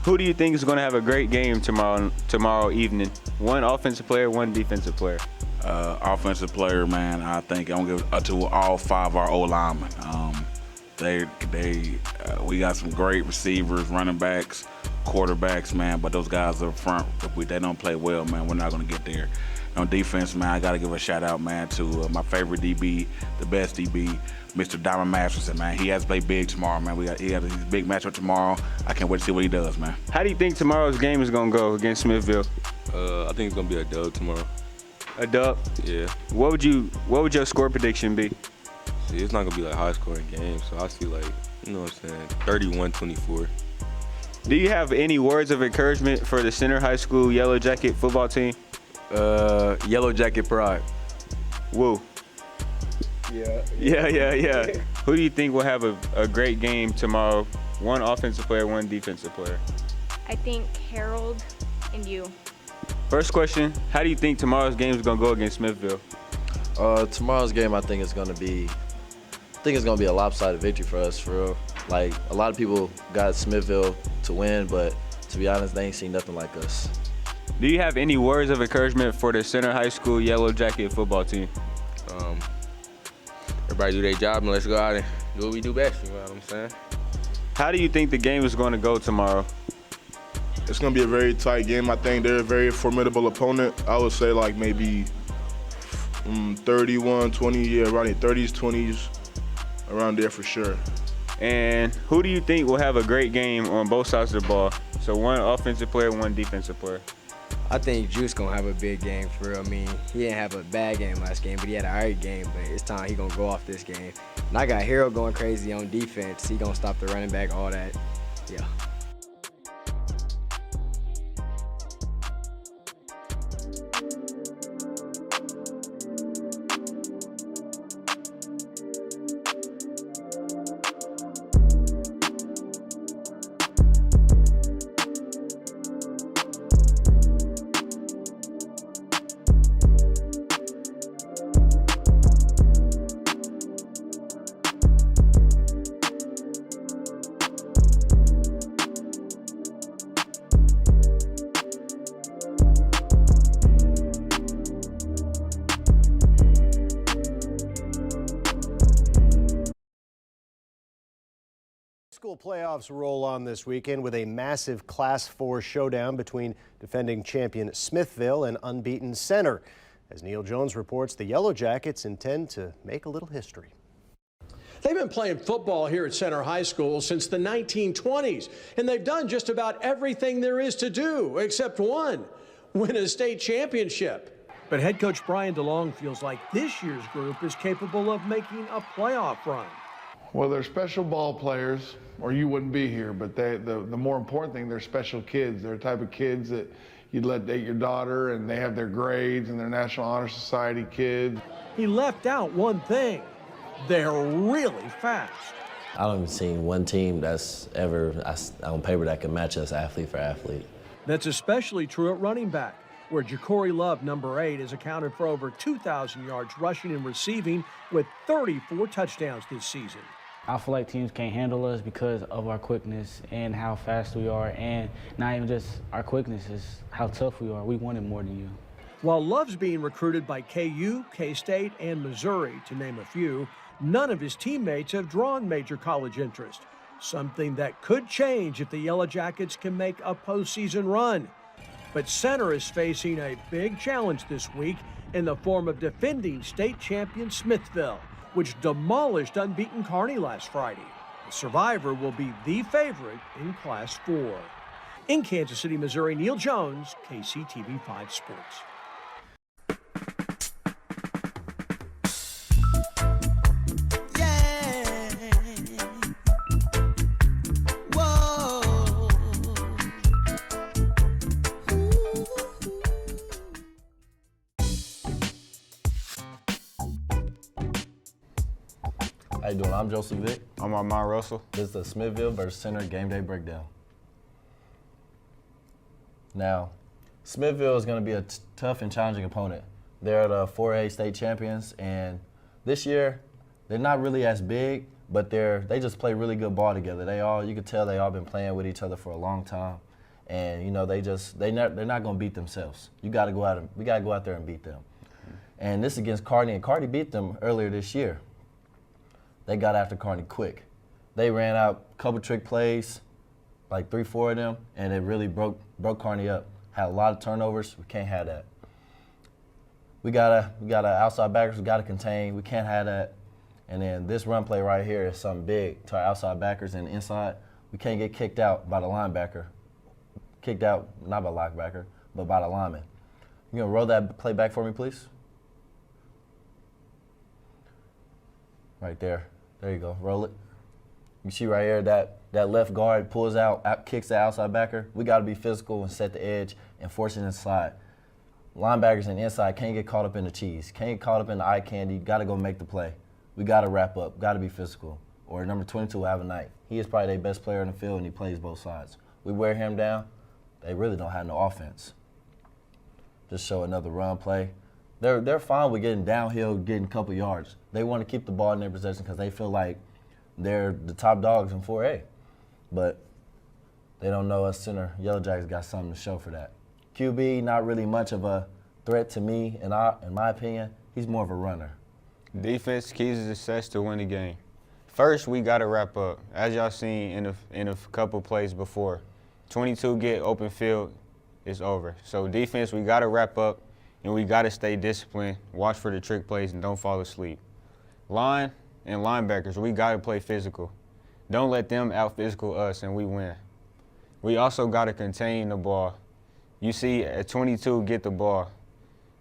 Who do you think is going to have a great game tomorrow evening? One offensive player, one defensive player. Offensive player, man. I think I'm gonna give it to all 5 of our old linemen. We got some great receivers, running backs, quarterbacks, man. But those guys up front, if they don't play well, man, we're not gonna get there. On defense, man, I gotta give a shout out, man, to my favorite DB, the best DB, Mr. Diamond Masterson, man. He has to play big tomorrow, man. He has his big matchup tomorrow. I can't wait to see what he does, man. How do you think tomorrow's game is gonna go against Smithville? I think it's gonna be a dub tomorrow. A dub? Yeah. What would your score prediction be? See, it's not gonna be like high scoring game, so I see like, you know what I'm saying, 31-24. Do you have any words of encouragement for the Center High School YellowJacket football team? YellowJacket pride. Woo. Yeah. Who do you think will have a great game tomorrow? One offensive player, one defensive player. I think Harold and you. First question, how do you think tomorrow's game is going to go against Smithville? Tomorrow's game, I think it's going to be a lopsided victory for us, for real. Like, a lot of people got Smithville to win, but to be honest, they ain't seen nothing like us. Do you have any words of encouragement for the Center High School YellowJacket football team? Everybody do their job and let's go out and do what we do best, you know what I'm saying? How do you think the game is going to go tomorrow? It's going to be a very tight game. I think they're a very formidable opponent. I would say like maybe 31-20, yeah, around the 30s, 20s, around there for sure. And who do you think will have a great game on both sides of the ball? So one offensive player, one defensive player. I think Juice gonna have a big game for real. I mean, he didn't have a bad game last game, but he had an alright game. But it's time he gonna go off this game. And I got Harold going crazy on defense. He gonna stop the running back, all that. Yeah. School playoffs roll on this weekend with a massive Class 4 showdown between defending champion Smithville and unbeaten Center. As Neil Jones reports, the YellowJackets intend to make a little history. They've been playing football here at Center High School since the 1920s, and they've done just about everything there is to do, except one, win a state championship. But head coach Brian DeLong feels like this year's group is capable of making a playoff run. Well, they're special ball players, or you wouldn't be here, but the more important thing, they're special kids. They're the type of kids that you'd let date your daughter, and they have their grades, and they're National Honor Society kids. He left out one thing. They're really fast. I don't even see one team that's ever on paper that can match us athlete for athlete. That's especially true at running back, where Ja'Cory Love, number 8, has accounted for over 2,000 yards rushing and receiving with 34 touchdowns this season. I feel like teams can't handle us because of our quickness and how fast we are, and not even just our quickness, is how tough we are. We want it more than you. While Love's being recruited by KU, K-State, and Missouri, to name a few, none of his teammates have drawn major college interest, something that could change if the YellowJackets can make a postseason run. But Center is facing a big challenge this week in the form of defending state champion Smithville, which demolished unbeaten Kearney last Friday. The survivor will be the favorite in Class 4. In Kansas City, Missouri, Neil Jones, KCTV5 Sports. How you doing? I'm Joseph Vick. I'm Armand Russell. This is the Smithville versus Center Game Day Breakdown. Now, Smithville is going to be a tough and challenging opponent. They're the 4A state champions, and this year, they're not really as big, but they just play really good ball together. You can tell they all been playing with each other for a long time. and you know they're not going to beat themselves. We got to go out there and beat them. And this is against Kearney, and Kearney beat them earlier this year. They got after Kearney quick. They ran out a couple trick plays, like 3-4 of them, and it really broke Kearney up. Had a lot of turnovers. We can't have that. We got outside backers. We got to contain. We can't have that. And then this run play right here is something big to our outside backers and inside. We can't get kicked out by the linebacker. Kicked out not by the linebacker, but by the lineman. You gonna roll that play back for me, please? Right there. There you go. Roll it. You see right here that left guard pulls out, kicks the outside backer. We got to be physical and set the edge and force it inside. Linebackers and inside can't get caught up in the cheese. Can't get caught up in the eye candy. Got to go make the play. We got to wrap up. Got to be physical. Or number 22 will have a night. He is probably their best player in the field, and he plays both sides. We wear him down, they really don't have no offense. Just show another run play. They're fine with getting downhill, getting a couple yards. They want to keep the ball in their possession because they feel like they're the top dogs in 4A. But they don't know us center. YellowJackets got something to show for that. QB, not really much of a threat to me, in my opinion. He's more of a runner. Defense, keys to success to win the game. First, we got to wrap up. As y'all seen in a couple plays before, 22 get open field, it's over. So defense, we got to wrap up, and we got to stay disciplined, watch for the trick plays, and don't fall asleep. Line and linebackers, we got to play physical. Don't let them out-physical us, and we win. We also got to contain the ball. You see, at 22, get the ball.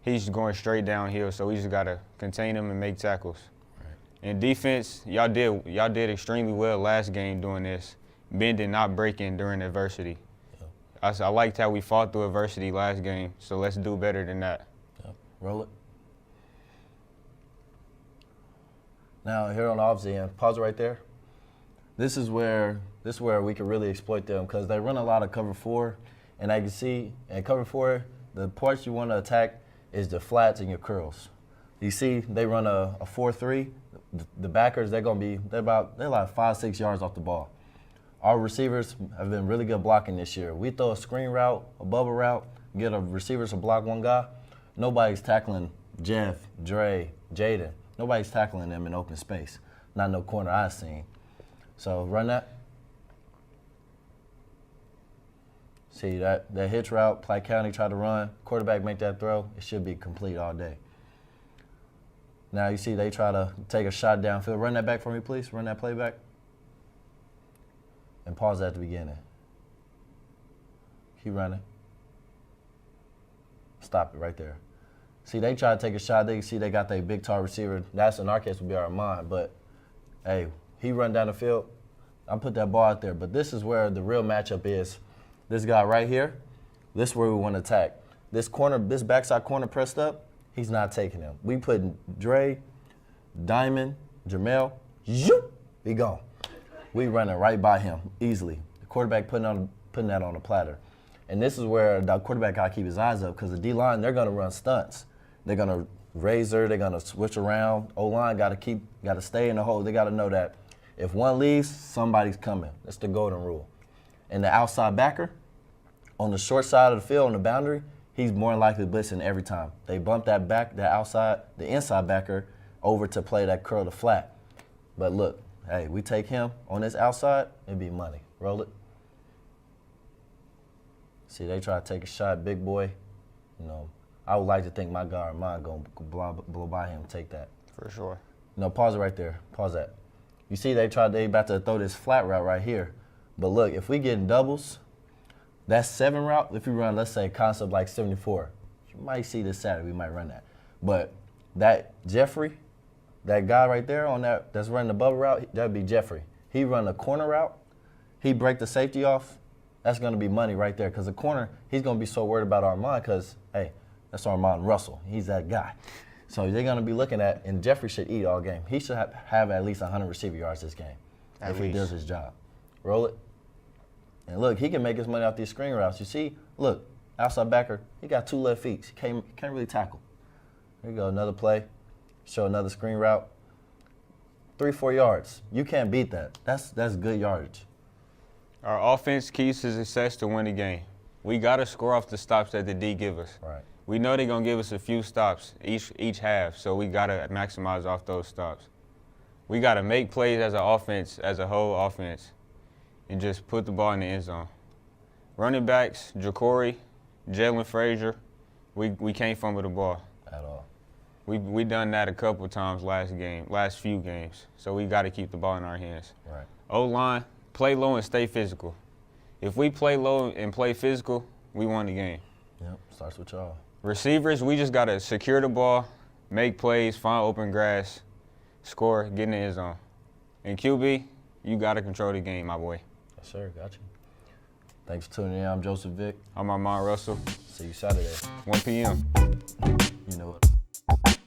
He's going straight downhill, so we just got to contain him and make tackles. Right. And defense, y'all did extremely well last game doing this, bending, not breaking during adversity. Yep. I liked how we fought through adversity last game, so let's do better than that. Yep. Roll it. Now here on the opposite end, pause it right there. This is where we can really exploit them because they run a lot of cover 4, and I can see in cover 4, the parts you want to attack is the flats and your curls. You see, they run a 4-3. The backers, they're like 5-6 yards off the ball. Our receivers have been really good blocking this year. We throw a screen route, a bubble route, get a receivers to block one guy. Nobody's tackling Jeff, Dre, Jaden. Nobody's tackling them in open space. Not no corner I've seen. So run that. See that hitch route, Platte County tried to run, quarterback make that throw, it should be complete all day. Now you see they try to take a shot downfield. Run that back for me, please. Run that play back. And pause at the beginning. Keep running. Stop it right there. See, they try to take a shot. They see they got their big tall receiver. That's in our case would be Armand, but hey, he run down the field. I put that ball out there, but this is where the real matchup is. This guy right here, this is where we want to attack. This backside corner pressed up, he's not taking him. We put Dre, Diamond, Jamel, zoop, he gone. We running right by him easily. The quarterback putting that on the platter. And this is where the quarterback got to keep his eyes up because the D-line, they're going to run stunts. They're going to razor, they're going to switch around. O-line got to stay in the hole. They got to know that if one leaves, somebody's coming. That's the golden rule. And the outside backer, on the short side of the field, on the boundary, he's more than likely blitzing every time. They bump the inside backer over to play that curl to flat. But look, hey, we take him on this outside, it'd be money. Roll it. See, they try to take a shot, big boy. You know, I would like to think my guy Armand gonna blow by him and take that. For sure. No, pause it right there. Pause that. You see, they about to throw this flat route right here. But look, if we get in doubles, that 7 route, if we run, let's say, concept like 74, you might see this Saturday, we might run that. But that Jeffrey, that guy right there on that's running the bubble route, that'd be Jeffrey. He run the corner route, he break the safety off, that's going to be money right there. Because the corner, he's going to be so worried about Armand because, hey, that's Armand Russell. He's that guy. So they're going to be looking at, and Jeffrey should eat all game. He should have at least 100 receiver yards this game if he does his job. Roll it. And look, he can make his money off these screen routes. You see, look, outside backer, he got 2 left feet. He can't really tackle. Here you go, another play. Show another screen route. 3-4 yards. You can't beat that. That's good yardage. Our offense, keys to success to win the game. We got to score off the stops that the D give us. Right. We know they're going to give us a few stops each half, so we got to maximize off those stops. We got to make plays as an offense, as a whole offense, and just put the ball in the end zone. Running backs, Ja'Cory, Jalen Frazier, we can't fumble the ball. At all. We done that a couple times last few games, so we got to keep the ball in our hands. Right. O-line, play low and stay physical. If we play low and play physical, we won the game. Yep, starts with y'all. Receivers, we just got to secure the ball, make plays, find open grass, score, get in the end zone. And QB, you got to control the game, my boy. Yes, sir. Got you. Thanks for tuning in. I'm Joseph Vick. I'm Armand Russell. See you Saturday. 1 p.m. You know it.